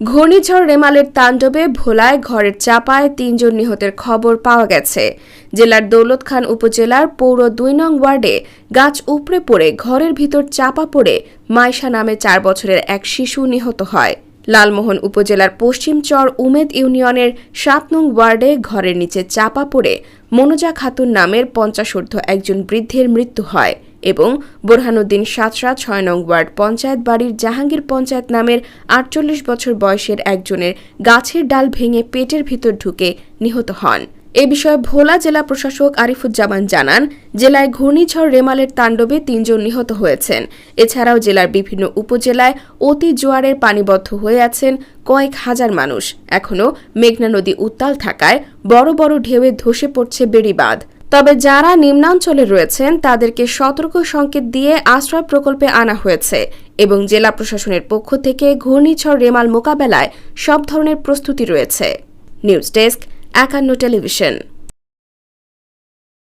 ঘূর্ণিঝড় রেমালের তাণ্ডবে ভোলায় ঘরের চাপায় ৩ জন নিহতের খবর পাওয়া গেছে। জেলার দৌলতখান উপজেলার পৌর ২ নং ওয়ার্ডে গাছ উপড়ে পড়ে ঘরের ভিতর চাপা পড়ে মাইশা নামে ৪ বছরের এক শিশু নিহত হয়। লালমোহন উপজেলার পশ্চিম চর উমেদ ইউনিয়নের ৭ নং ওয়ার্ডে ঘরের নিচে চাপা পড়ে মনোজা খাতুন নামের ৫০ একজন বৃদ্ধের মৃত্যু হয় এবং বোরহানুদ্দিন সাতরা ৬ নং ওয়ার্ড পঞ্চায়েত বাড়ির জাহাঙ্গীর পঞ্চায়েত নামের ৪৮ বছর বয়সের একজনের গাছের ডাল ভেঙে পেটের ভিতর ঢুকে নিহত হন। এ বিষয়ে ভোলা জেলা প্রশাসক আরিফুজ্জামান জানান, জেলায় ঘূর্ণিঝড় রেমালের তাণ্ডবে ৩ জন নিহত হয়েছেন। এছাড়াও জেলার বিভিন্ন উপজেলায় অতি জোয়ারের পানিবদ্ধ হয়ে আছেন কয়েক হাজার মানুষ। এখনও মেঘনা নদী উত্তাল থাকায় বড় বড় ঢেউয়ে ধসে পড়ছে বেড়িবাঁধ। তবে যারা নিম্নাঞ্চলে রয়েছেন তাদেরকে সতর্ক সংকেত দিয়ে আশ্রয় প্রকল্পে আনা হয়েছে এবং জেলা প্রশাসনের পক্ষ থেকে ঘূর্ণিঝড় রেমাল মোকাবেলায় সব ধরনের প্রস্তুতি রয়েছে। News desk ৫১ television.